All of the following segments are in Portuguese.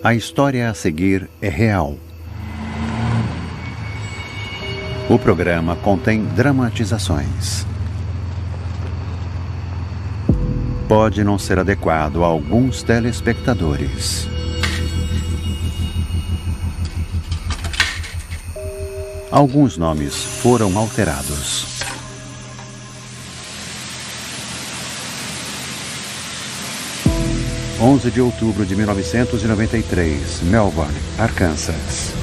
A história a seguir é real. O programa contém dramatizações. Pode não ser adequado a alguns telespectadores. Alguns nomes foram alterados. – 11 de outubro de 1993, Melbourne, Arkansas.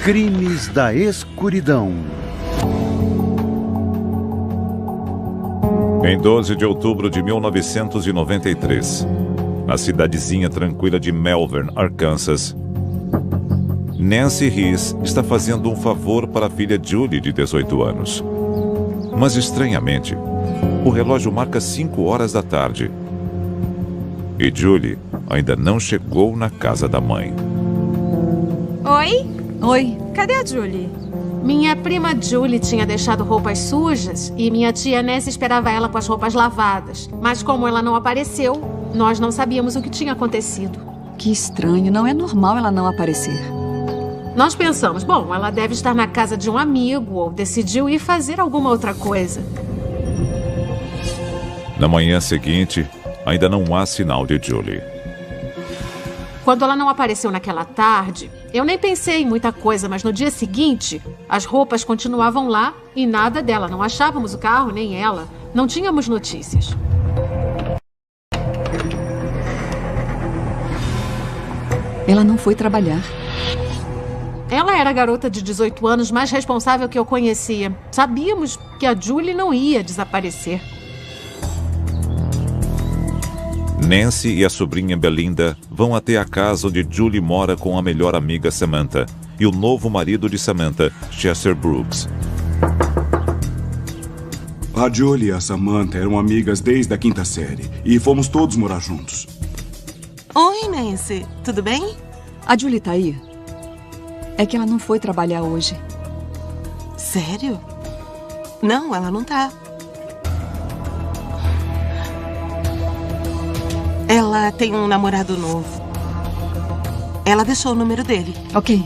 Crimes da escuridão. Em 12 de outubro de 1993, na cidadezinha tranquila de Melbourne, Arkansas, Nancy Rees está fazendo um favor para a filha Julie, de 18 anos. Mas, estranhamente, o relógio marca 5 horas da tarde e Julie ainda não chegou na casa da mãe. Oi? Oi. Cadê a Julie? Minha prima Julie tinha deixado roupas sujas e minha tia Nancy esperava ela com as roupas lavadas. Mas como ela não apareceu, nós não sabíamos o que tinha acontecido. Que estranho, não é normal ela não aparecer. Nós pensamos, bom, ela deve estar na casa de um amigo ou decidiu ir fazer alguma outra coisa. Na manhã seguinte, ainda não há sinal de Julie. Quando ela não apareceu naquela tarde, eu nem pensei em muita coisa, mas no dia seguinte, as roupas continuavam lá e nada dela. Não achávamos o carro, nem ela. Não tínhamos notícias. Ela não foi trabalhar. Ela era a garota de 18 anos mais responsável que eu conhecia. Sabíamos que a Julie não ia desaparecer. Nancy e a sobrinha Belinda vão até a casa onde Julie mora com a melhor amiga Samantha e o novo marido de Samantha, Chester Brooks. A Julie e a Samantha eram amigas desde a 5ª série e fomos todos morar juntos. Oi, Nancy. Tudo bem? A Julie tá aí? É que ela não foi trabalhar hoje. Sério? Não, ela não tá. Ela tem um namorado novo. Ela deixou o número dele. Ok.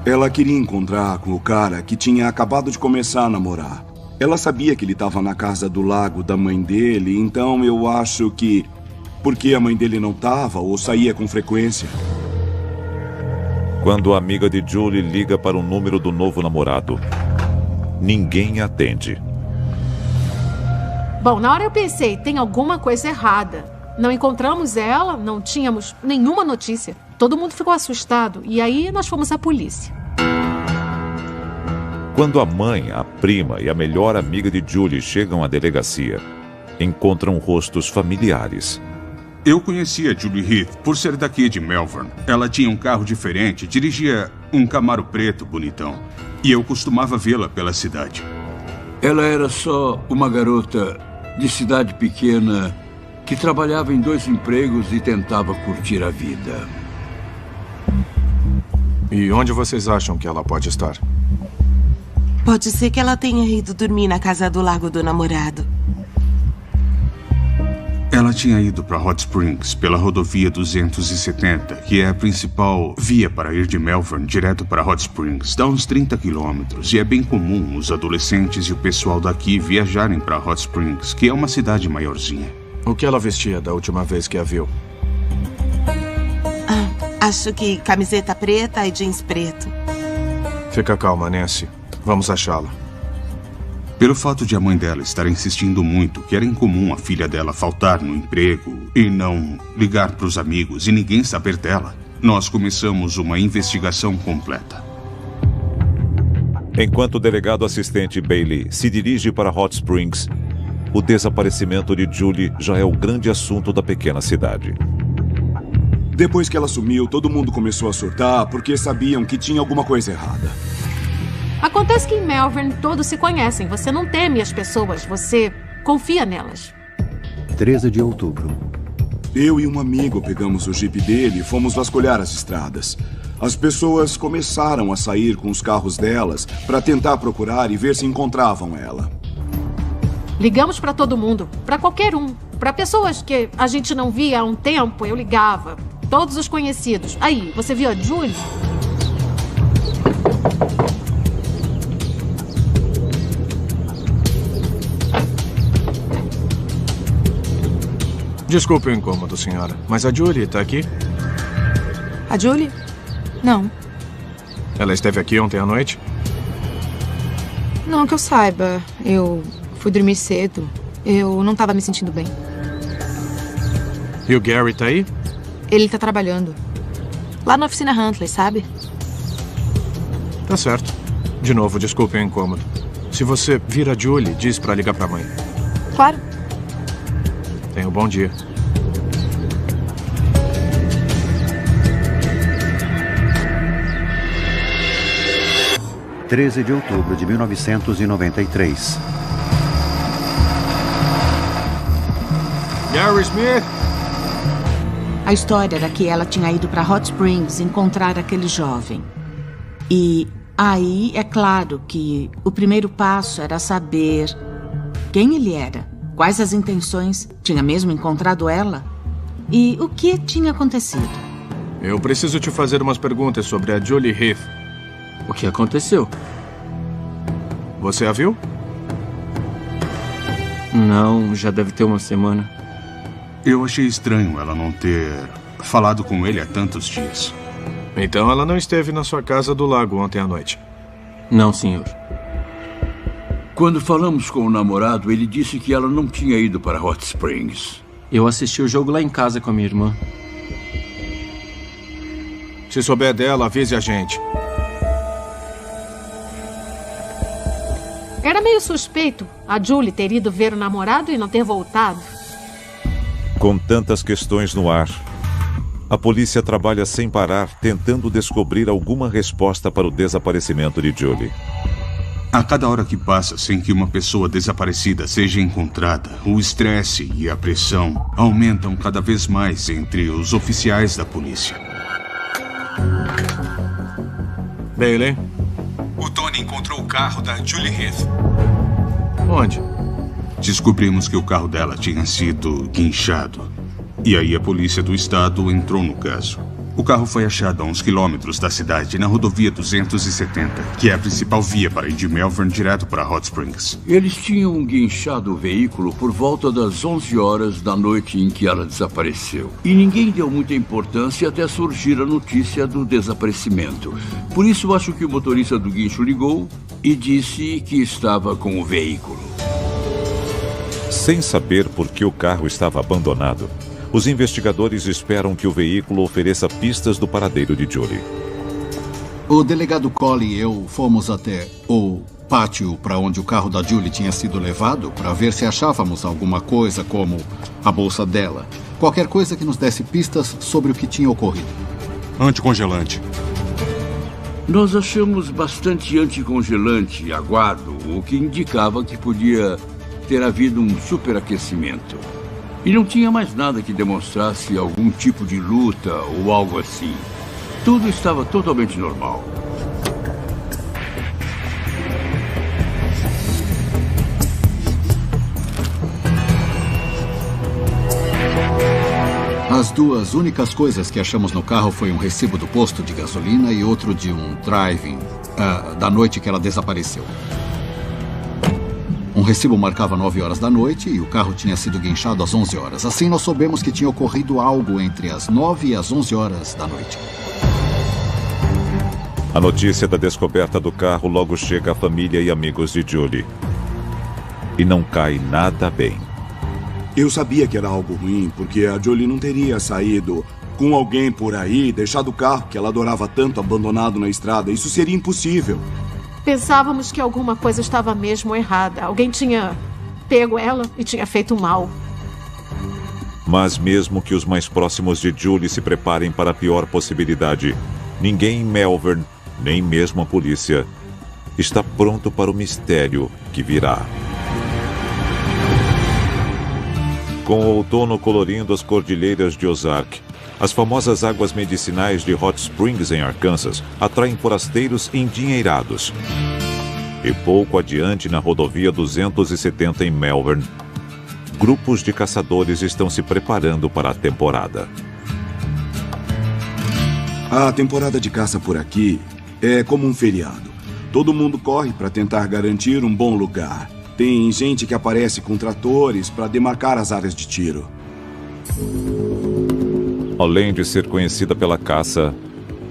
Ela queria encontrar com o cara que tinha acabado de começar a namorar. Ela sabia que ele estava na casa do lago da mãe dele, então eu acho que... porque a mãe dele não estava ou saía com frequência. Quando a amiga de Julie liga para o número do novo namorado, ninguém atende. Bom, na hora eu pensei, tem alguma coisa errada. Não encontramos ela, não tínhamos nenhuma notícia. Todo mundo ficou assustado e aí nós fomos à polícia. Quando a mãe, a prima e a melhor amiga de Julie chegam à delegacia, encontram rostos familiares. Eu conhecia Julie Heath por ser daqui de Melbourne. Ela tinha um carro diferente, dirigia um Camaro preto bonitão. E eu costumava vê-la pela cidade. Ela era só uma garota de cidade pequena que trabalhava em 2 empregos e tentava curtir a vida. E onde vocês acham que ela pode estar? Pode ser que ela tenha ido dormir na casa do lago do namorado. Ela tinha ido para Hot Springs pela rodovia 270, que é a principal via para ir de Melbourne direto para Hot Springs. Dá uns 30 quilômetros e é bem comum os adolescentes e o pessoal daqui viajarem para Hot Springs, que é uma cidade maiorzinha. O que ela vestia da última vez que a viu? Acho que camiseta preta e jeans preto. Fica calma, Nancy. Vamos achá-la. Pelo fato de a mãe dela estar insistindo muito que era incomum a filha dela faltar no emprego e não ligar para os amigos e ninguém saber dela, nós começamos uma investigação completa. Enquanto o delegado assistente Bailey se dirige para Hot Springs, o desaparecimento de Julie já é o grande assunto da pequena cidade. Depois que ela sumiu, todo mundo começou a surtar porque sabiam que tinha alguma coisa errada. Acontece que em Melbourne todos se conhecem. Você não teme as pessoas, você confia nelas. 13 de outubro. Eu e um amigo pegamos o jipe dele e fomos vasculhar as estradas. As pessoas começaram a sair com os carros delas para tentar procurar e ver se encontravam ela. Ligamos para todo mundo, para qualquer um. Para pessoas que a gente não via há um tempo, eu ligava. Todos os conhecidos. Aí, você viu a Julie? Desculpe o incômodo, senhora, mas a Julie tá aqui? A Julie? Não. Ela esteve aqui ontem à noite? Não que eu saiba. Eu fui dormir cedo. Eu não estava me sentindo bem. E o Gary tá aí? Ele tá trabalhando. Lá na oficina Huntley, sabe? Tá certo. De novo, desculpe o incômodo. Se você vir a Julie, diz pra ligar pra mãe. Claro. Tenha um bom dia. – 13 de outubro de 1993. Gary Smith! A história era que ela tinha ido para Hot Springs encontrar aquele jovem. E aí, é claro que o primeiro passo era saber quem ele era, quais as intenções, tinha mesmo encontrado ela e o que tinha acontecido. Eu preciso te fazer umas perguntas sobre a Julie Heath. O que aconteceu? Você a viu? Não, já deve ter uma semana. Eu achei estranho ela não ter falado com ele há tantos dias. Então ela não esteve na sua casa do lago ontem à noite? Não, senhor. Quando falamos com o namorado, ele disse que ela não tinha ido para Hot Springs. Eu assisti o jogo lá em casa com a minha irmã. Se souber dela, avise a gente. Era meio suspeito a Julie ter ido ver o namorado e não ter voltado. Com tantas questões no ar, a polícia trabalha sem parar tentando descobrir alguma resposta para o desaparecimento de Julie. A cada hora que passa sem que uma pessoa desaparecida seja encontrada, o estresse e a pressão aumentam cada vez mais entre os oficiais da polícia. Bailey? O Tony encontrou o carro da Julie Heath. Onde? Descobrimos que o carro dela tinha sido guinchado. E aí a polícia do estado entrou no caso. O carro foi achado a uns quilômetros da cidade, na rodovia 270, que é a principal via para ir de Melbourne direto para Hot Springs. Eles tinham guinchado o veículo por volta das 11 horas da noite em que ela desapareceu. E ninguém deu muita importância até surgir a notícia do desaparecimento. Por isso, acho que o motorista do guincho ligou e disse que estava com o veículo. Sem saber por que o carro estava abandonado, os investigadores esperam que o veículo ofereça pistas do paradeiro de Julie. O delegado Colley e eu fomos até o pátio para onde o carro da Julie tinha sido levado para ver se achávamos alguma coisa como a bolsa dela. Qualquer coisa que nos desse pistas sobre o que tinha ocorrido. Anticongelante. Nós achamos bastante anticongelante e aguado, o que indicava que podia ter havido um superaquecimento. E não tinha mais nada que demonstrasse algum tipo de luta ou algo assim. Tudo estava totalmente normal. As duas únicas coisas que achamos no carro foi um recibo do posto de gasolina e outro de um driving da noite que ela desapareceu. Um recibo marcava 9 horas da noite e o carro tinha sido guinchado às 11 horas. Assim, nós soubemos que tinha ocorrido algo entre as 9 e as 11 horas da noite. A notícia da descoberta do carro logo chega à família e amigos de Julie. E não cai nada bem. Eu sabia que era algo ruim, porque a Julie não teria saído com alguém por aí e deixado o carro que ela adorava tanto abandonado na estrada. Isso seria impossível. Pensávamos que alguma coisa estava mesmo errada. Alguém tinha pego ela e tinha feito mal. Mas mesmo que os mais próximos de Julie se preparem para a pior possibilidade, ninguém em Melbourne, nem mesmo a polícia, está pronto para o mistério que virá. Com o outono colorindo as cordilheiras de Ozark, as famosas águas medicinais de Hot Springs, em Arkansas, atraem forasteiros endinheirados. E pouco adiante, na rodovia 270 em Melbourne, grupos de caçadores estão se preparando para a temporada. A temporada de caça por aqui é como um feriado. Todo mundo corre para tentar garantir um bom lugar. Tem gente que aparece com tratores para demarcar as áreas de tiro. Além de ser conhecida pela caça,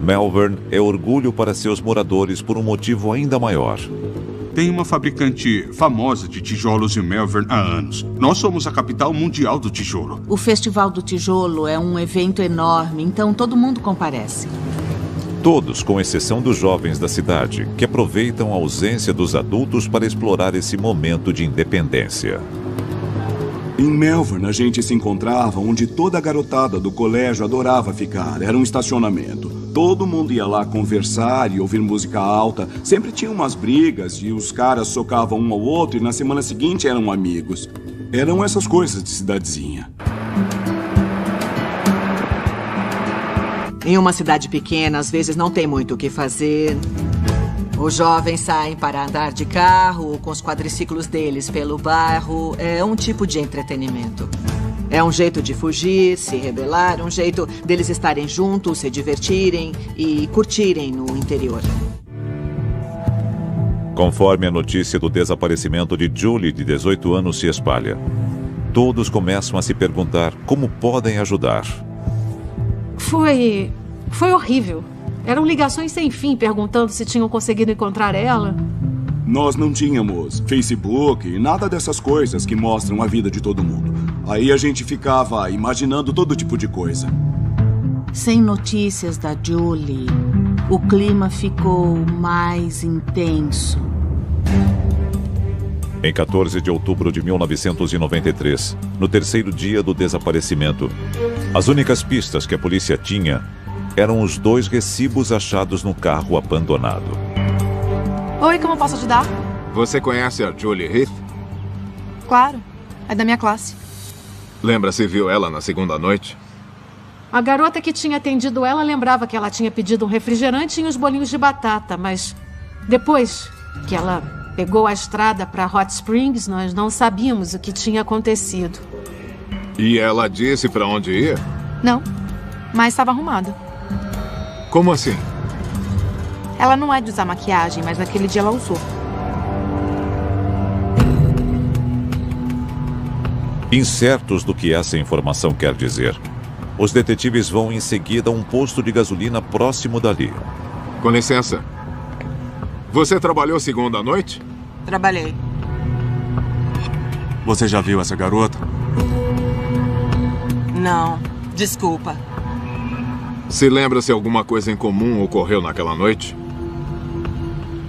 Melbourne é orgulho para seus moradores por um motivo ainda maior. Tem uma fabricante famosa de tijolos em Melbourne há anos. Nós somos a capital mundial do tijolo. O Festival do Tijolo é um evento enorme, então todo mundo comparece. Todos, com exceção dos jovens da cidade, que aproveitam a ausência dos adultos para explorar esse momento de independência. Em Melbourne, a gente se encontrava onde toda a garotada do colégio adorava ficar. Era um estacionamento. Todo mundo ia lá conversar e ouvir música alta. Sempre tinha umas brigas e os caras socavam um ao outro e na semana seguinte eram amigos. Eram essas coisas de cidadezinha. Em uma cidade pequena, às vezes não tem muito o que fazer. Os jovens saem para andar de carro, com os quadriciclos deles pelo bairro. É um tipo de entretenimento. É um jeito de fugir, se rebelar, um jeito deles estarem juntos, se divertirem e curtirem no interior. Conforme a notícia do desaparecimento de Julie, de 18 anos, se espalha, todos começam a se perguntar como podem ajudar. Foi horrível. Eram ligações sem fim perguntando se tinham conseguido encontrar ela. Nós não tínhamos Facebook e nada dessas coisas que mostram a vida de todo mundo. Aí a gente ficava imaginando todo tipo de coisa. Sem notícias da Julie, o clima ficou mais intenso. Em 14 de outubro de 1993, no terceiro dia do desaparecimento, as únicas pistas que a polícia tinha eram os 2 recibos achados no carro abandonado. Oi, como posso ajudar? Você conhece a Julie Heath? Claro, é da minha classe. Lembra se viu ela na segunda noite? A garota que tinha atendido ela lembrava que ela tinha pedido um refrigerante e uns bolinhos de batata, mas depois que ela pegou a estrada para Hot Springs, nós não sabíamos o que tinha acontecido. E ela disse para onde ia? Não, mas estava arrumada. Como assim? Ela não é de usar maquiagem, mas naquele dia ela usou. Incertos do que essa informação quer dizer, os detetives vão em seguida a um posto de gasolina próximo dali. Com licença. Você trabalhou segunda à noite? Trabalhei. Você já viu essa garota? Não, desculpa. Se lembra se alguma coisa em comum ocorreu naquela noite?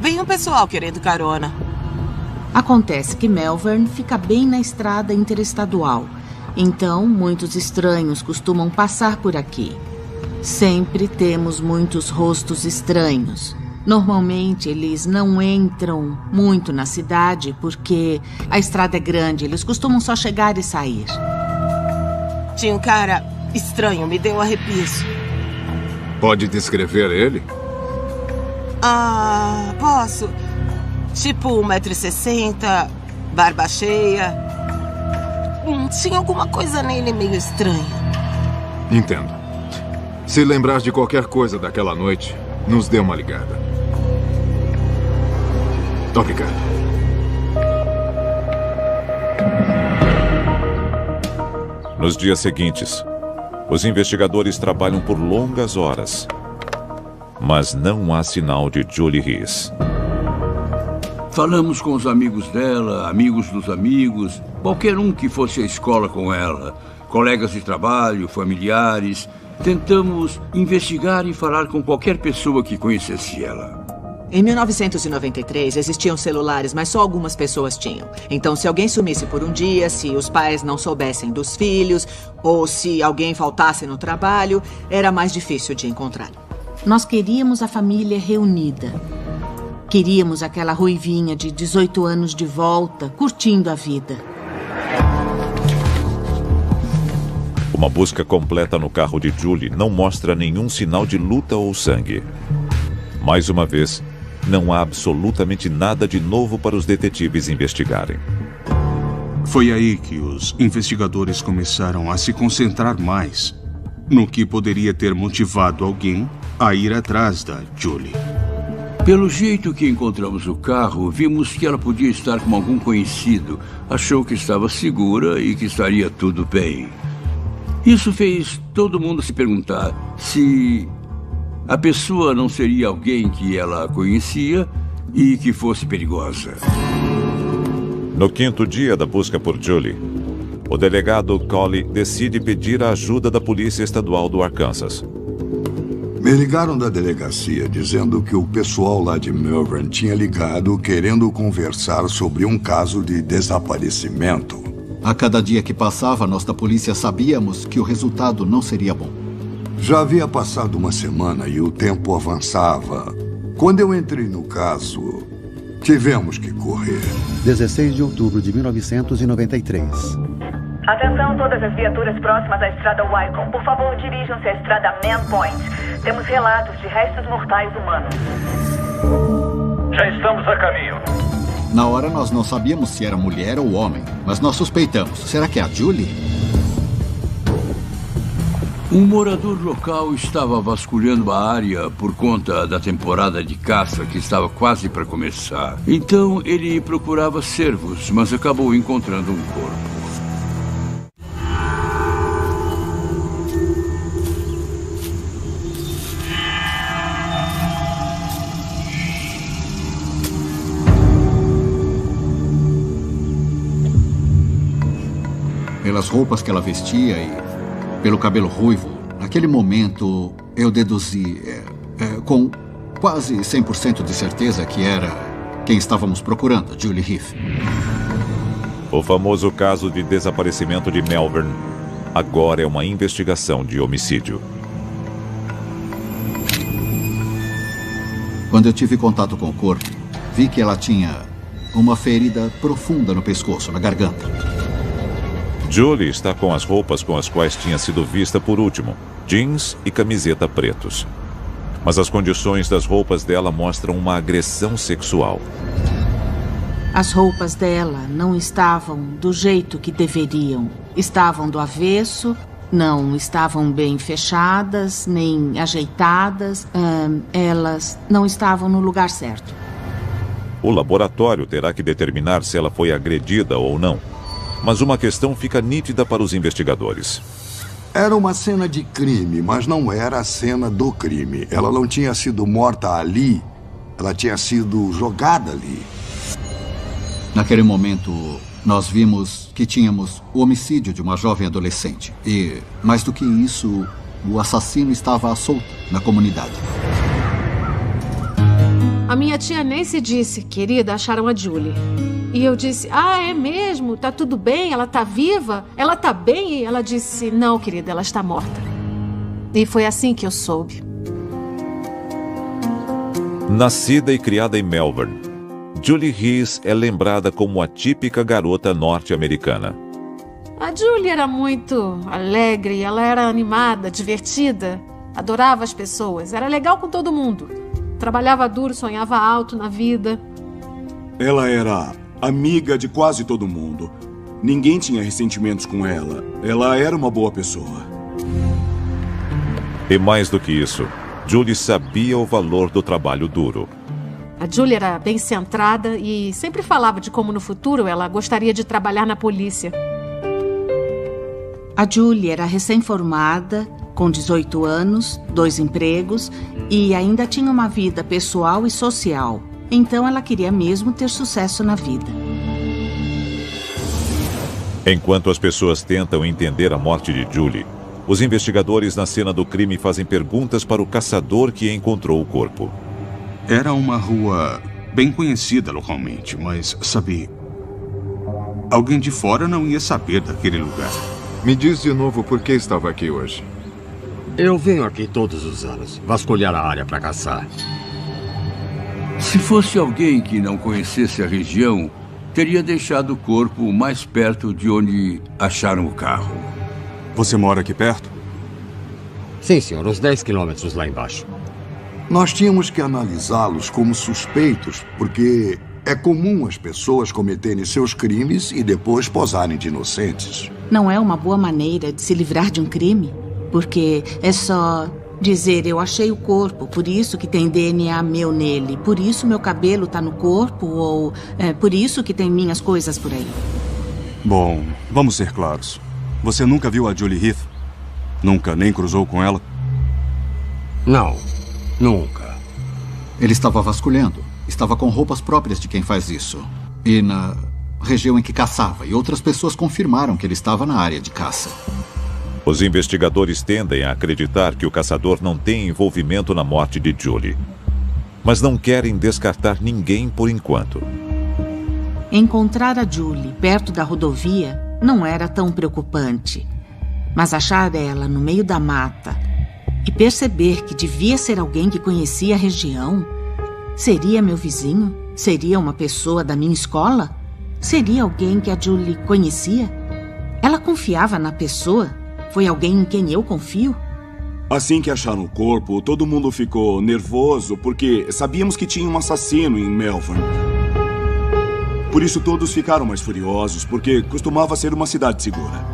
Veio um pessoal querendo carona. Acontece que Melbourne fica bem na estrada interestadual. Então, muitos estranhos costumam passar por aqui. Sempre temos muitos rostos estranhos. Normalmente, eles não entram muito na cidade porque a estrada é grande. Eles costumam só chegar e sair. Tinha um cara estranho, me deu arrepios. Pode descrever ele? Ah, posso. Tipo 1,60 m, barba cheia. Tinha alguma coisa nele meio estranha. Entendo. Se lembrar de qualquer coisa daquela noite, nos dê uma ligada. Obrigado. Nos dias seguintes, os investigadores trabalham por longas horas, mas não há sinal de Julie Heath. Falamos com os amigos dela, amigos dos amigos, qualquer um que fosse à escola com ela, colegas de trabalho, familiares. Tentamos investigar e falar com qualquer pessoa que conhecesse ela. Em 1993 existiam celulares, mas só algumas pessoas tinham. Então, se alguém sumisse por um dia, se os pais não soubessem dos filhos, ou se alguém faltasse no trabalho, era mais difícil de encontrar. Nós queríamos a família reunida. Queríamos aquela ruivinha de 18 anos de volta, curtindo a vida. Uma busca completa no carro de Julie não mostra nenhum sinal de luta ou sangue. Mais uma vez, não há absolutamente nada de novo para os detetives investigarem. Foi aí que os investigadores começaram a se concentrar mais no que poderia ter motivado alguém a ir atrás da Julie. Pelo jeito que encontramos o carro, vimos que ela podia estar com algum conhecido. Achou que estava segura e que estaria tudo bem. Isso fez todo mundo se perguntar se a pessoa não seria alguém que ela conhecia e que fosse perigosa. No quinto dia da busca por Julie, o delegado Collie decide pedir a ajuda da Polícia Estadual do Arkansas. Me ligaram da delegacia dizendo que o pessoal lá de Melbourne tinha ligado querendo conversar sobre um caso de desaparecimento. A cada dia que passava, nós da polícia sabíamos que o resultado não seria bom. Já havia passado uma semana e o tempo avançava. Quando eu entrei no caso, tivemos que correr. 16 de outubro de 1993. Atenção todas as viaturas próximas à estrada Wycombe. Por favor, dirijam-se à estrada Man Point. Temos relatos de restos mortais humanos. Já estamos a caminho. Na hora nós não sabíamos se era mulher ou homem, mas nós suspeitamos. Será que é a Julie? Um morador local estava vasculhando a área por conta da temporada de caça que estava quase para começar. Então ele procurava cervos, mas acabou encontrando um corpo. Pelas roupas que ela vestia e pelo cabelo ruivo, naquele momento eu deduzi com quase 100% de certeza que era quem estávamos procurando, Julie Heath. O famoso caso de desaparecimento de Melbourne agora é uma investigação de homicídio. Quando eu tive contato com o corpo, vi que ela tinha uma ferida profunda no pescoço, na garganta. Julie está com as roupas com as quais tinha sido vista por último, jeans e camiseta pretos. Mas as condições das roupas dela mostram uma agressão sexual. As roupas dela não estavam do jeito que deveriam. Estavam do avesso, não estavam bem fechadas, nem ajeitadas. Elas não estavam no lugar certo. O laboratório terá que determinar se ela foi agredida ou não. Mas uma questão fica nítida para os investigadores. Era uma cena de crime, mas não era a cena do crime. Ela não tinha sido morta ali, ela tinha sido jogada ali. Naquele momento, nós vimos que tínhamos o homicídio de uma jovem adolescente. E, mais do que isso, o assassino estava solto na comunidade. A minha tia Nancy disse, querida, acharam a Julie. E eu disse, é mesmo? Tá tudo bem? Ela tá viva? Ela tá bem? E ela disse, não, querida, ela está morta. E foi assim que eu soube. Nascida e criada em Melbourne, Julie Heath é lembrada como a típica garota norte-americana. A Julie era muito alegre, ela era animada, divertida, adorava as pessoas, era legal com todo mundo. Trabalhava duro, sonhava alto na vida. Ela era amiga de quase todo mundo. Ninguém tinha ressentimentos com ela. Ela era uma boa pessoa. E mais do que isso, Julie sabia o valor do trabalho duro. A Julie era bem centrada e sempre falava de como no futuro ela gostaria de trabalhar na polícia. A Julie era recém-formada, com 18 anos, 2 empregos e ainda tinha uma vida pessoal e social. Então ela queria mesmo ter sucesso na vida. Enquanto as pessoas tentam entender a morte de Julie, os investigadores na cena do crime fazem perguntas para o caçador que encontrou o corpo. Era uma rua bem conhecida localmente, mas, sabe, alguém de fora não ia saber daquele lugar. Me diz de novo por que estava aqui hoje. Eu venho aqui todos os anos, vasculhar a área para caçar. Se fosse alguém que não conhecesse a região, teria deixado o corpo mais perto de onde acharam o carro. Você mora aqui perto? Sim, senhor. Uns 10 quilômetros lá embaixo. Nós tínhamos que analisá-los como suspeitos, porque é comum as pessoas cometerem seus crimes e depois posarem de inocentes. Não é uma boa maneira de se livrar de um crime? Porque é só dizer, eu achei o corpo, por isso que tem DNA meu nele, por isso meu cabelo tá no corpo, ou por isso que tem minhas coisas por aí. Bom, vamos ser claros. Você nunca viu a Julie Heath? Nunca nem cruzou com ela? Não, nunca. Ele estava vasculhando. Estava com roupas próprias de quem faz isso. E na região em que caçava. E outras pessoas confirmaram que ele estava na área de caça. Os investigadores tendem a acreditar que o caçador não tem envolvimento na morte de Julie. Mas não querem descartar ninguém por enquanto. Encontrar a Julie perto da rodovia não era tão preocupante. Mas achar ela no meio da mata e perceber que devia ser alguém que conhecia a região... Seria meu vizinho? Seria uma pessoa da minha escola? Seria alguém que a Julie conhecia? Ela confiava na pessoa? Foi alguém em quem eu confio? Assim que acharam o corpo, todo mundo ficou nervoso porque sabíamos que tinha um assassino em Melbourne. Por isso todos ficaram mais furiosos, porque costumava ser uma cidade segura.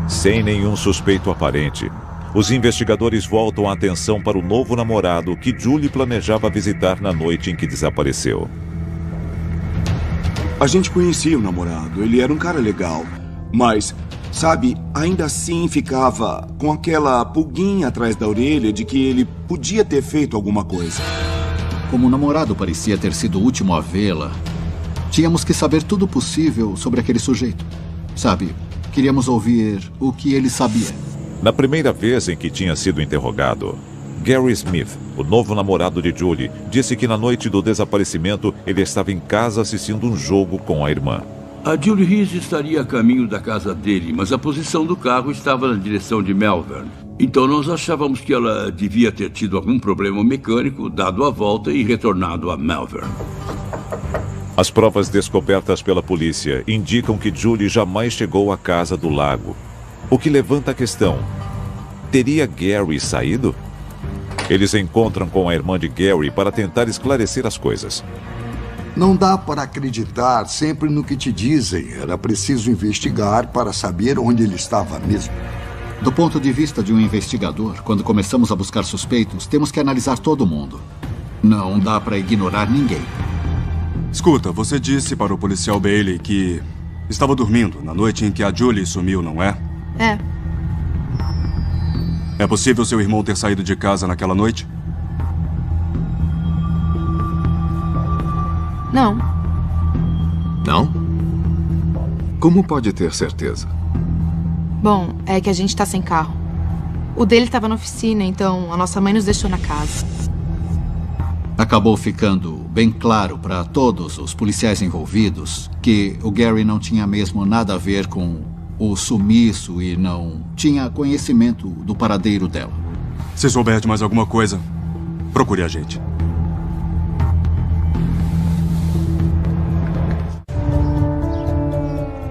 Sem nenhum suspeito aparente, os investigadores voltam a atenção para o novo namorado que Julie planejava visitar na noite em que desapareceu. A gente conhecia o namorado, ele era um cara legal, mas, sabe, ainda assim ficava com aquela pulguinha atrás da orelha de que ele podia ter feito alguma coisa. Como o namorado parecia ter sido o último a vê-la, tínhamos que saber tudo possível sobre aquele sujeito. Sabe, queríamos ouvir o que ele sabia. Na primeira vez em que tinha sido interrogado, Gary Smith, o novo namorado de Julie, disse que na noite do desaparecimento ele estava em casa assistindo um jogo com a irmã. A Julie Heath estaria a caminho da casa dele, mas a posição do carro estava na direção de Melbourne. Então nós achávamos que ela devia ter tido algum problema mecânico, dado a volta e retornado a Melbourne. As provas descobertas pela polícia indicam que Julie jamais chegou à casa do lago. O que levanta a questão: teria Gary saído? Eles encontram com a irmã de Gary para tentar esclarecer as coisas. Não dá para acreditar sempre no que te dizem. Era preciso investigar para saber onde ele estava mesmo. Do ponto de vista de um investigador, quando começamos a buscar suspeitos, temos que analisar todo mundo. Não dá para ignorar ninguém. Escuta, você disse para o policial Bailey que estava dormindo na noite em que a Julie sumiu, não é? É. É possível seu irmão ter saído de casa naquela noite? Não. Não? Como pode ter certeza? Bom, é que a gente tá sem carro. O dele estava na oficina, então a nossa mãe nos deixou na casa. Acabou ficando bem claro para todos os policiais envolvidos que o Gary não tinha mesmo nada a ver com o sumiço e não tinha conhecimento do paradeiro dela. Se souber de mais alguma coisa, procure a gente.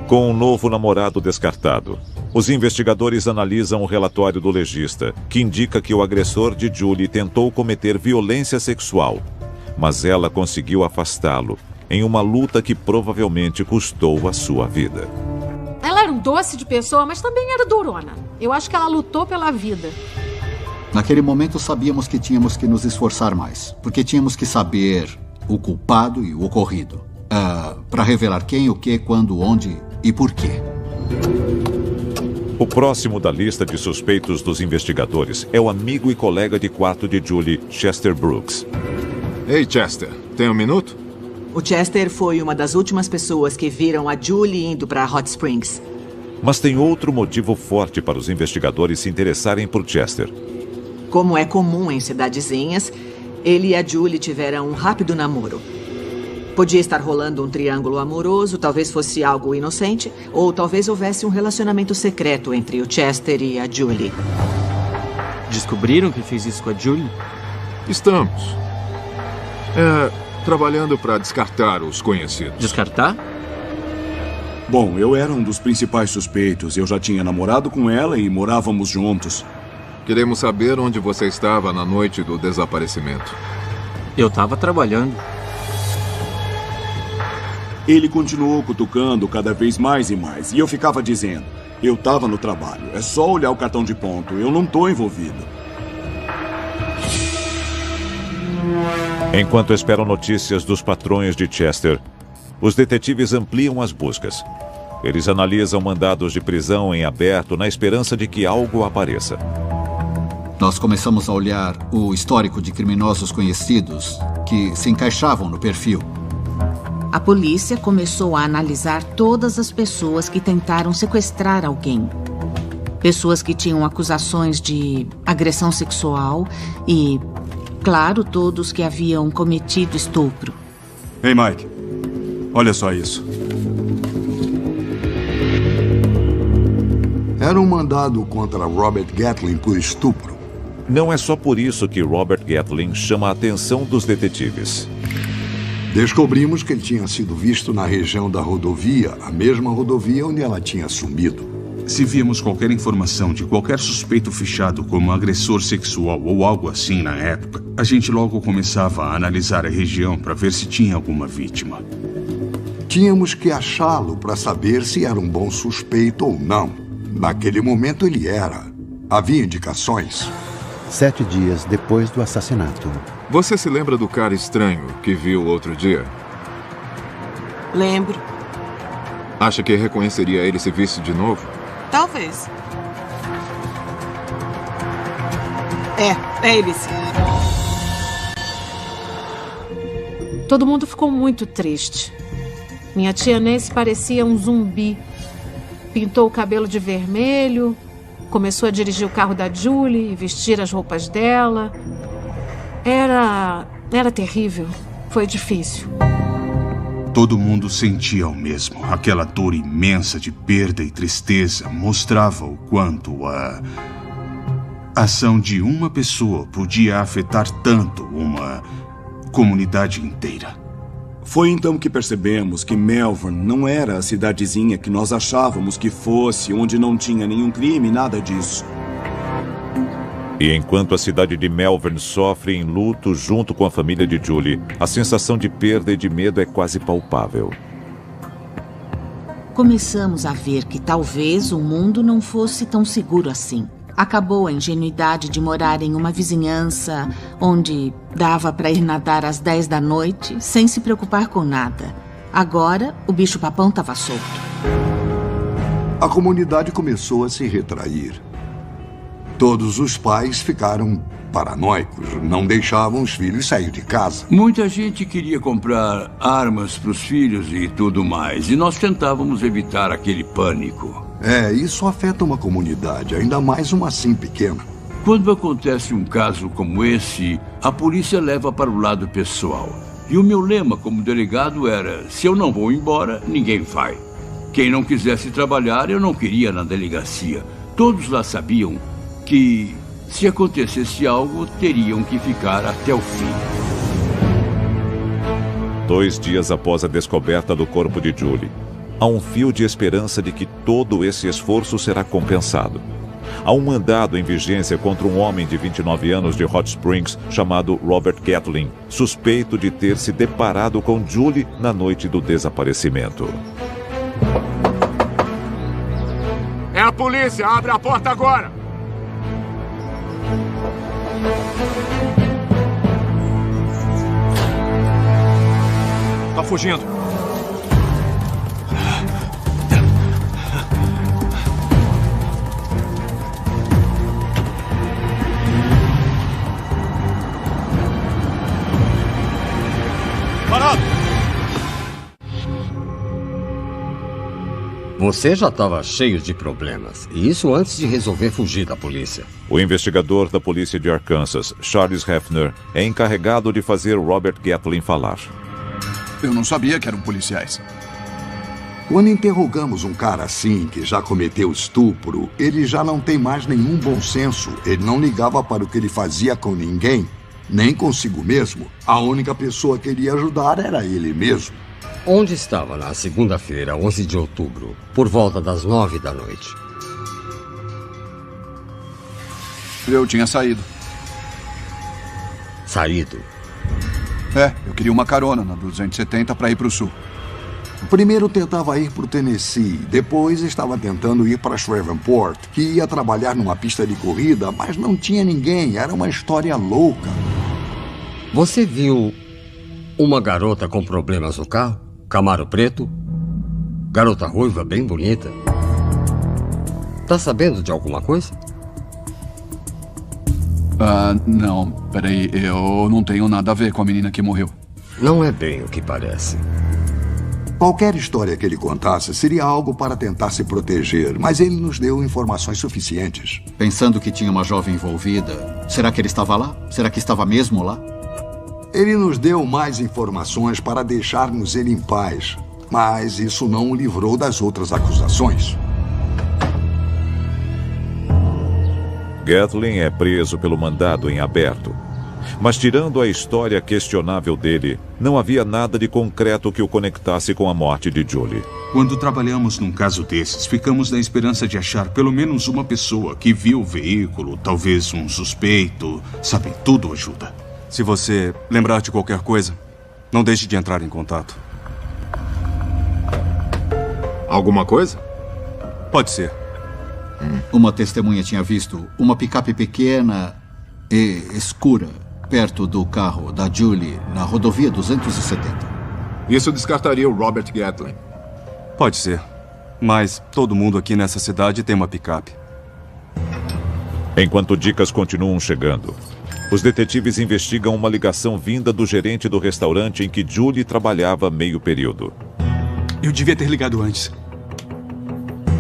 Com um novo namorado descartado, os investigadores analisam o relatório do legista, que indica que o agressor de Julie tentou cometer violência sexual, mas ela conseguiu afastá-lo em uma luta que provavelmente custou a sua vida. Ela era um doce de pessoa, mas também era durona. Eu acho que ela lutou pela vida. Naquele momento sabíamos que tínhamos que nos esforçar mais, porque tínhamos que saber o culpado e o ocorrido, para revelar quem, o que, quando, onde e por quê. O próximo da lista de suspeitos dos investigadores é o amigo e colega de quarto de Julie, Chester Brooks. Ei, Chester, tem um minuto? O Chester foi uma das últimas pessoas que viram a Julie indo para Hot Springs. Mas tem outro motivo forte para os investigadores se interessarem por Chester. Como é comum em cidadezinhas, ele e a Julie tiveram um rápido namoro. Podia estar rolando um triângulo amoroso, talvez fosse algo inocente, ou talvez houvesse um relacionamento secreto entre o Chester e a Julie. Descobriram que fez isso com a Julie? Estamos. Trabalhando para descartar os conhecidos. Descartar? Bom, eu era um dos principais suspeitos. Eu já tinha namorado com ela e morávamos juntos. Queremos saber onde você estava na noite do desaparecimento. Eu estava trabalhando. Ele continuou cutucando cada vez mais e mais. E eu ficava dizendo, eu estava no trabalho. É só olhar o cartão de ponto. Eu não estou envolvido. Enquanto esperam notícias dos patrões de Chester, os detetives ampliam as buscas. Eles analisam mandados de prisão em aberto na esperança de que algo apareça. Nós começamos a olhar o histórico de criminosos conhecidos que se encaixavam no perfil. A polícia começou a analisar todas as pessoas que tentaram sequestrar alguém. Pessoas que tinham acusações de agressão sexual e, claro, todos que haviam cometido estupro. Ei, Mike. Olha só isso. Era um mandado contra Robert Gatlin por estupro. Não é só por isso que Robert Gatlin chama a atenção dos detetives. Descobrimos que ele tinha sido visto na região da rodovia, a mesma rodovia onde ela tinha sumido. Se víamos qualquer informação de qualquer suspeito fichado como agressor sexual ou algo assim na época, a gente logo começava a analisar a região para ver se tinha alguma vítima. Tínhamos que achá-lo para saber se era um bom suspeito ou não. Naquele momento ele era. Havia indicações. 7 dias depois do assassinato. Você se lembra do cara estranho que viu outro dia? Lembro. Acha que reconheceria ele se visse de novo? Talvez. É ele sim. Todo mundo ficou muito triste. Minha tia Nancy parecia um zumbi. Pintou o cabelo de vermelho, começou a dirigir o carro da Julie e vestir as roupas dela. Era terrível. Foi difícil. Todo mundo sentia o mesmo. Aquela dor imensa de perda e tristeza mostrava o quanto a ação de uma pessoa podia afetar tanto uma comunidade inteira. Foi então que percebemos que Melbourne não era a cidadezinha que nós achávamos que fosse, onde não tinha nenhum crime, nada disso. E enquanto a cidade de Melbourne sofre em luto junto com a família de Julie, a sensação de perda e de medo é quase palpável. Começamos a ver que talvez o mundo não fosse tão seguro assim. Acabou a ingenuidade de morar em uma vizinhança onde dava para ir nadar às 10 da noite sem se preocupar com nada. Agora, o bicho-papão estava solto. A comunidade começou a se retrair. Todos os pais ficaram paranoicos, não deixavam os filhos sair de casa. Muita gente queria comprar armas para os filhos e tudo mais, e nós tentávamos evitar aquele pânico. Isso afeta uma comunidade, ainda mais uma assim pequena. Quando acontece um caso como esse, a polícia leva para o lado pessoal. E o meu lema como delegado era, se eu não vou embora, ninguém vai. Quem não quisesse trabalhar, eu não queria na delegacia. Todos lá sabiam que, se acontecesse algo, teriam que ficar até o fim. 2 dias após a descoberta do corpo de Julie, há um fio de esperança de que todo esse esforço será compensado. Há um mandado em vigência contra um homem de 29 anos de Hot Springs chamado Robert Gatlin, suspeito de ter se deparado com Julie na noite do desaparecimento. É a polícia! Abre a porta agora! Tá fugindo. Parado! Você já estava cheio de problemas, e isso antes de resolver fugir da polícia. O investigador da polícia de Arkansas, Charles Hefner, é encarregado de fazer Robert Gatlin falar. Eu não sabia que eram policiais. Quando interrogamos um cara assim, que já cometeu estupro, ele já não tem mais nenhum bom senso. Ele não ligava para o que ele fazia com ninguém, nem consigo mesmo. A única pessoa que ele ia ajudar era ele mesmo. Onde estava na segunda-feira, 11 de outubro, por volta das 9 da noite? Eu tinha saído. Saído? Eu queria uma carona na 270 para ir para o sul. Primeiro tentava ir para o Tennessee, depois estava tentando ir para Shreveport, que ia trabalhar numa pista de corrida, mas não tinha ninguém, era uma história louca. Você viu uma garota com problemas no carro? Camaro preto? Garota ruiva, bem bonita? Tá sabendo de alguma coisa? Não, peraí, eu não tenho nada a ver com a menina que morreu. Não é bem o que parece. Qualquer história que ele contasse seria algo para tentar se proteger, mas ele nos deu informações suficientes. Pensando que tinha uma jovem envolvida, será que ele estava lá? Será que estava mesmo lá? Ele nos deu mais informações para deixarmos ele em paz, mas isso não o livrou das outras acusações. Gatlin é preso pelo mandado em aberto. Mas tirando a história questionável dele, não havia nada de concreto que o conectasse com a morte de Julie. Quando trabalhamos num caso desses, ficamos na esperança de achar pelo menos uma pessoa que viu o veículo, talvez um suspeito. Sabe, tudo ajuda. Se você lembrar de qualquer coisa, não deixe de entrar em contato. Alguma coisa? Pode ser. Uma testemunha tinha visto uma picape pequena e escura perto do carro da Julie na rodovia 270. Isso descartaria o Robert Gatlin. Pode ser. Mas todo mundo aqui nessa cidade tem uma picape. Enquanto dicas continuam chegando, os detetives investigam uma ligação vinda do gerente do restaurante em que Julie trabalhava meio período. Eu devia ter ligado antes.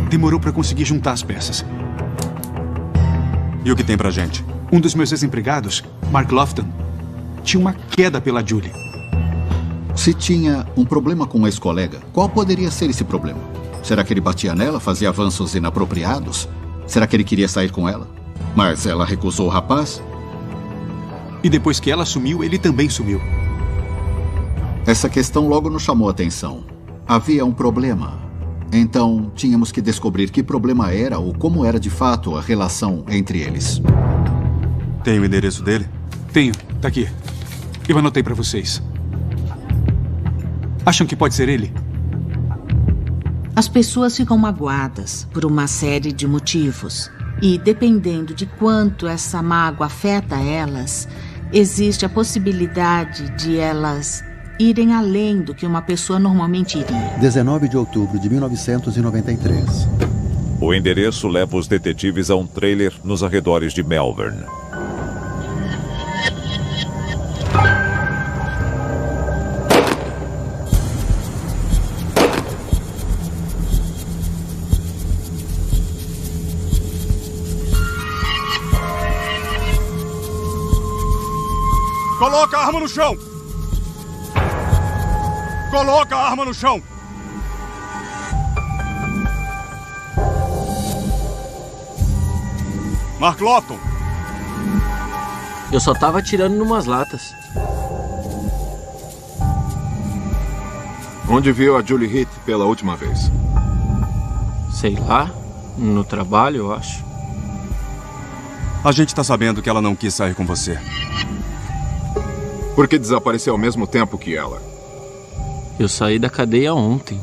Demorou para conseguir juntar as peças. E o que tem pra gente? Um dos meus ex-empregados, Mark Lofton, tinha uma queda pela Julie. Se tinha um problema com um ex-colega, qual poderia ser esse problema? Será que ele batia nela, fazia avanços inapropriados? Será que ele queria sair com ela? Mas ela recusou o rapaz? E depois que ela sumiu, ele também sumiu. Essa questão logo nos chamou a atenção. Havia um problema. Então, tínhamos que descobrir que problema era ou como era de fato a relação entre eles. Tem o endereço dele? Tenho, tá aqui. Eu anotei pra vocês. Acham que pode ser ele? As pessoas ficam magoadas por uma série de motivos. E dependendo de quanto essa mágoa afeta elas, existe a possibilidade de elas irem além do que uma pessoa normalmente iria. 19 de outubro de 1993. O endereço leva os detetives a um trailer nos arredores de Melbourne. Coloca a arma no chão! Coloca a arma no chão! Mark Lofton! Eu só tava atirando numas latas. Onde viu a Julie Heath pela última vez? Sei lá. No trabalho, eu acho. A gente tá sabendo que ela não quis sair com você. Por que desapareceu ao mesmo tempo que ela? Eu saí da cadeia ontem.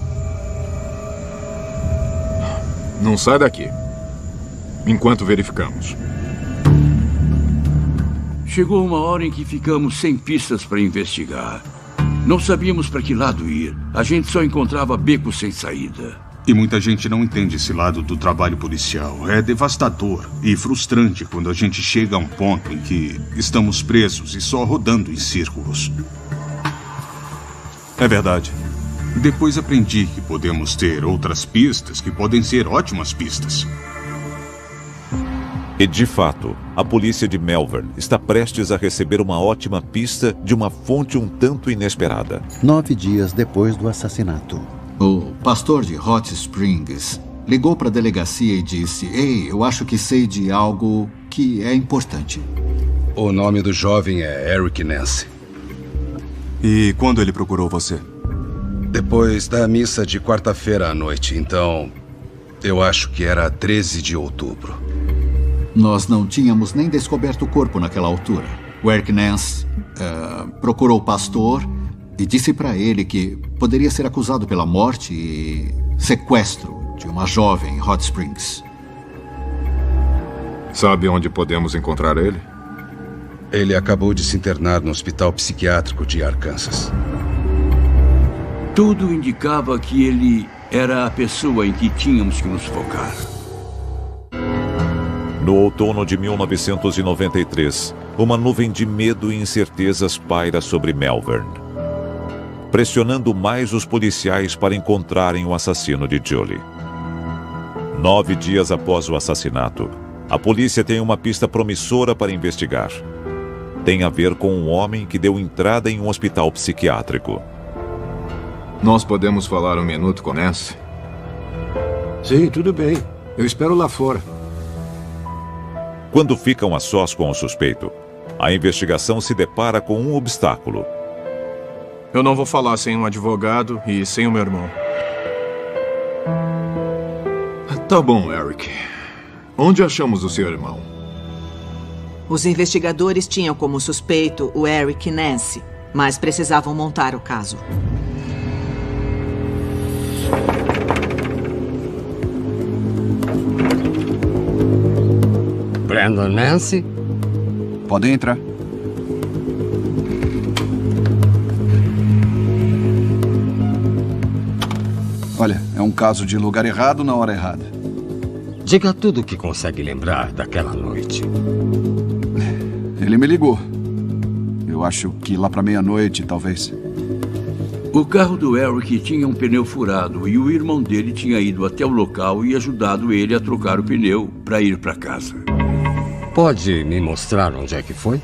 Não sai daqui. Enquanto verificamos. Chegou uma hora em que ficamos sem pistas para investigar. Não sabíamos para que lado ir. A gente só encontrava becos sem saída. E muita gente não entende esse lado do trabalho policial. É devastador e frustrante quando a gente chega a um ponto em que estamos presos e só rodando em círculos. É verdade. Depois aprendi que podemos ter outras pistas que podem ser ótimas pistas. E, de fato, a polícia de Melbourne está prestes a receber uma ótima pista de uma fonte um tanto inesperada. 9 dias depois do assassinato. O pastor de Hot Springs ligou para a delegacia e disse: "Ei, eu acho que sei de algo que é importante." O nome do jovem é Eric Nance. E quando ele procurou você? Depois da missa de quarta-feira à noite, então... eu acho que era 13 de outubro. Nós não tínhamos nem descoberto o corpo naquela altura. O Eric Nance procurou o pastor e disse para ele que poderia ser acusado pela morte e sequestro de uma jovem em Hot Springs. Sabe onde podemos encontrar ele? Ele acabou de se internar no hospital psiquiátrico de Arkansas. Tudo indicava que ele era a pessoa em que tínhamos que nos focar. No outono de 1993, uma nuvem de medo e incertezas paira sobre Melbourne, pressionando mais os policiais para encontrarem o assassino de Julie. 9 dias após o assassinato, a polícia tem uma pista promissora para investigar. Tem a ver com um homem que deu entrada em um hospital psiquiátrico. Nós podemos falar um minuto com Nance? Sim, tudo bem. Eu espero lá fora. Quando ficam a sós com o suspeito, a investigação se depara com um obstáculo. Eu não vou falar sem um advogado e sem o meu irmão. Tá bom, Eric. Onde achamos o seu irmão? Os investigadores tinham como suspeito o Eric Nance, mas precisavam montar o caso. Brandon Nance? Podem entrar. Olha, é um caso de lugar errado na hora errada. Diga tudo o que consegue lembrar daquela noite. Ele me ligou. Eu acho que lá para meia-noite, talvez. O carro do Eric tinha um pneu furado e o irmão dele tinha ido até o local e ajudado ele a trocar o pneu para ir para casa. Pode me mostrar onde é que foi?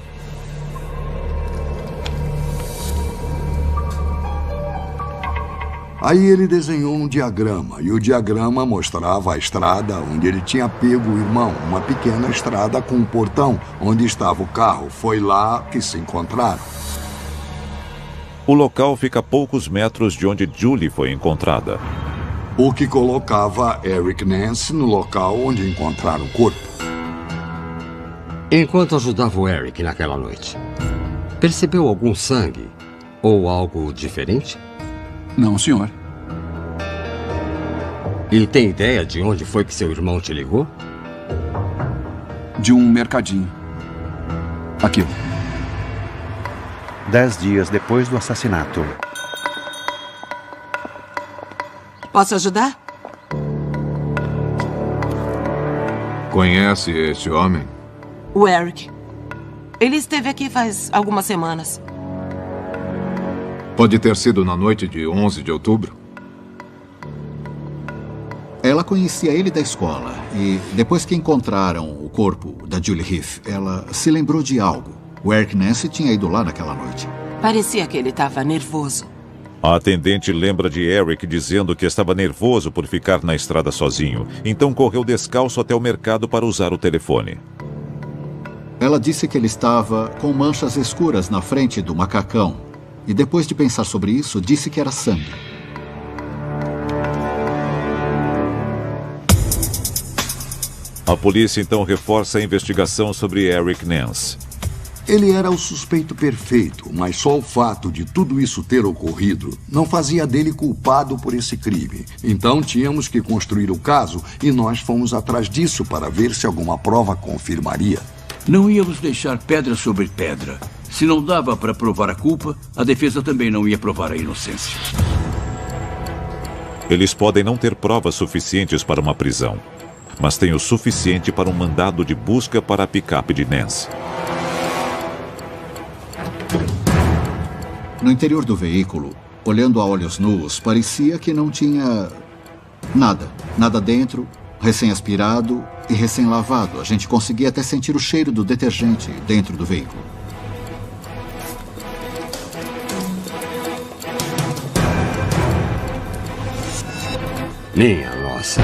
Aí ele desenhou um diagrama, e o diagrama mostrava a estrada onde ele tinha pego o irmão, uma pequena estrada com um portão onde estava o carro. Foi lá que se encontraram. O local fica a poucos metros de onde Julie foi encontrada. O que colocava Eric Nance no local onde encontraram o corpo. Enquanto ajudava o Eric naquela noite, percebeu algum sangue ou algo diferente? Não, senhor. E tem ideia de onde foi que seu irmão te ligou? De um mercadinho. Aqui. 10 dias depois do assassinato. Posso ajudar? Conhece esse homem? O Eric. Ele esteve aqui faz algumas semanas. Pode ter sido na noite de 11 de outubro? Ela conhecia ele da escola e depois que encontraram o corpo da Julie Heath, ela se lembrou de algo. O Eric Nance tinha ido lá naquela noite. Parecia que ele estava nervoso. A atendente lembra de Eric dizendo que estava nervoso por ficar na estrada sozinho, então correu descalço até o mercado para usar o telefone. Ela disse que ele estava com manchas escuras na frente do macacão e depois de pensar sobre isso, disse que era sangue. A polícia então reforça a investigação sobre Eric Nance. Ele era o suspeito perfeito, mas só o fato de tudo isso ter ocorrido não fazia dele culpado por esse crime. Então tínhamos que construir o caso e nós fomos atrás disso para ver se alguma prova confirmaria. Não íamos deixar pedra sobre pedra. Se não dava para provar a culpa, a defesa também não ia provar a inocência. Eles podem não ter provas suficientes para uma prisão, mas têm o suficiente para um mandado de busca para a picape de Nance. No interior do veículo, olhando a olhos nus, parecia que não tinha nada. Nada dentro, recém-aspirado e recém-lavado. A gente conseguia até sentir o cheiro do detergente dentro do veículo. Minha nossa.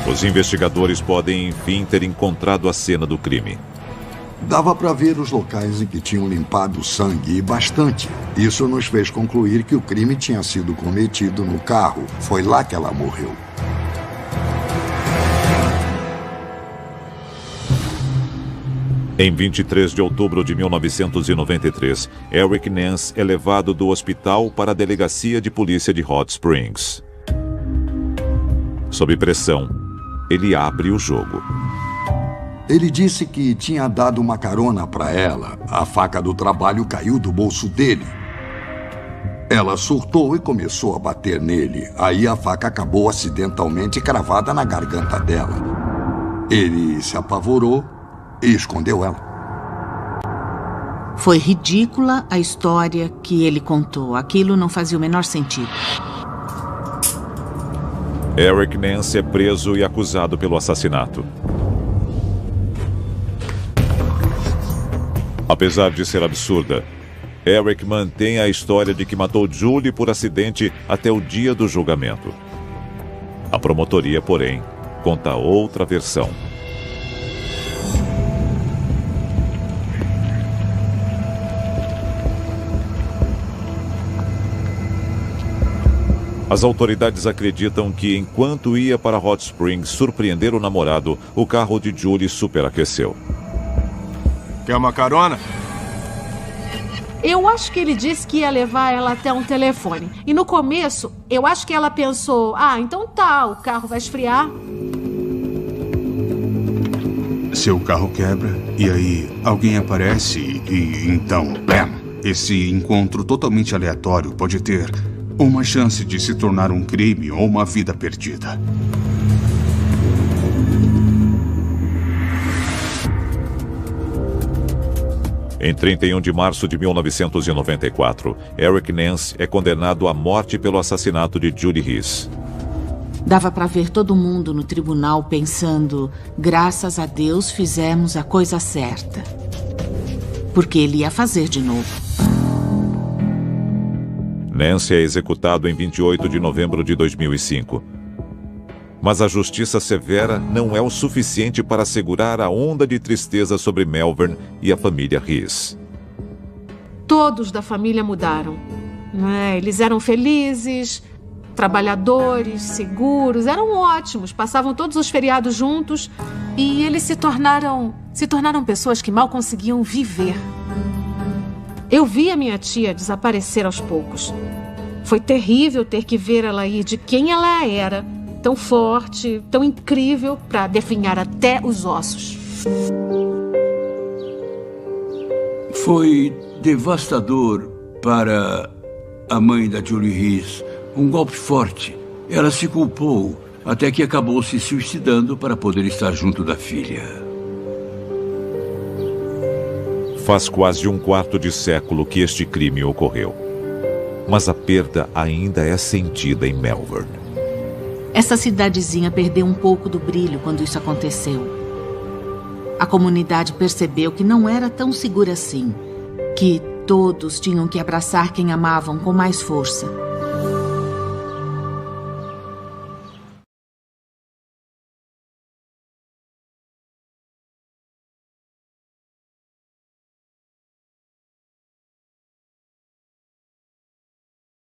Os investigadores podem, enfim, ter encontrado a cena do crime. Dava para ver os locais em que tinham limpado sangue e bastante. Isso nos fez concluir que o crime tinha sido cometido no carro. Foi lá que ela morreu. Em 23 de outubro de 1993, Eric Nance é levado do hospital para a delegacia de polícia de Hot Springs. Sob pressão, ele abre o jogo. Ele disse que tinha dado uma carona para ela. A faca do trabalho caiu do bolso dele. Ela surtou e começou a bater nele. Aí a faca acabou acidentalmente cravada na garganta dela. Ele se apavorou e escondeu ela. Foi ridícula a história que ele contou. Aquilo não fazia o menor sentido. Eric Nance é preso e acusado pelo assassinato. Apesar de ser absurda, Eric mantém a história de que matou Julie por acidente até o dia do julgamento. A promotoria, porém, conta outra versão. As autoridades acreditam que, enquanto ia para Hot Springs surpreender o namorado, o carro de Julie superaqueceu. Quer uma carona? Eu acho que ele disse que ia levar ela até um telefone. E no começo, eu acho que ela pensou, então tá, o carro vai esfriar. Seu carro quebra, e aí alguém aparece e então, bam! Esse encontro totalmente aleatório pode ter uma chance de se tornar um crime ou uma vida perdida. Em 31 de março de 1994, Eric Nance é condenado à morte pelo assassinato de Julie Hiss. Dava para ver todo mundo no tribunal pensando, graças a Deus fizemos a coisa certa. Porque ele ia fazer de novo. Nance é executado em 28 de novembro de 2005. Mas a justiça severa não é o suficiente para segurar a onda de tristeza sobre Melvern e a família Hiss. Todos da família mudaram. Eles eram felizes, trabalhadores, seguros, eram ótimos, passavam todos os feriados juntos e eles se tornaram pessoas que mal conseguiam viver. Eu vi a minha tia desaparecer aos poucos. Foi terrível ter que ver ela ir de quem ela era, tão forte, tão incrível, para definhar até os ossos. Foi devastador para a mãe da Julie Hiss. Um golpe forte. Ela se culpou até que acabou se suicidando para poder estar junto da filha. Faz quase um quarto de século que este crime ocorreu. Mas a perda ainda é sentida em Melvern. Essa cidadezinha perdeu um pouco do brilho quando isso aconteceu. A comunidade percebeu que não era tão segura assim, que todos tinham que abraçar quem amavam com mais força.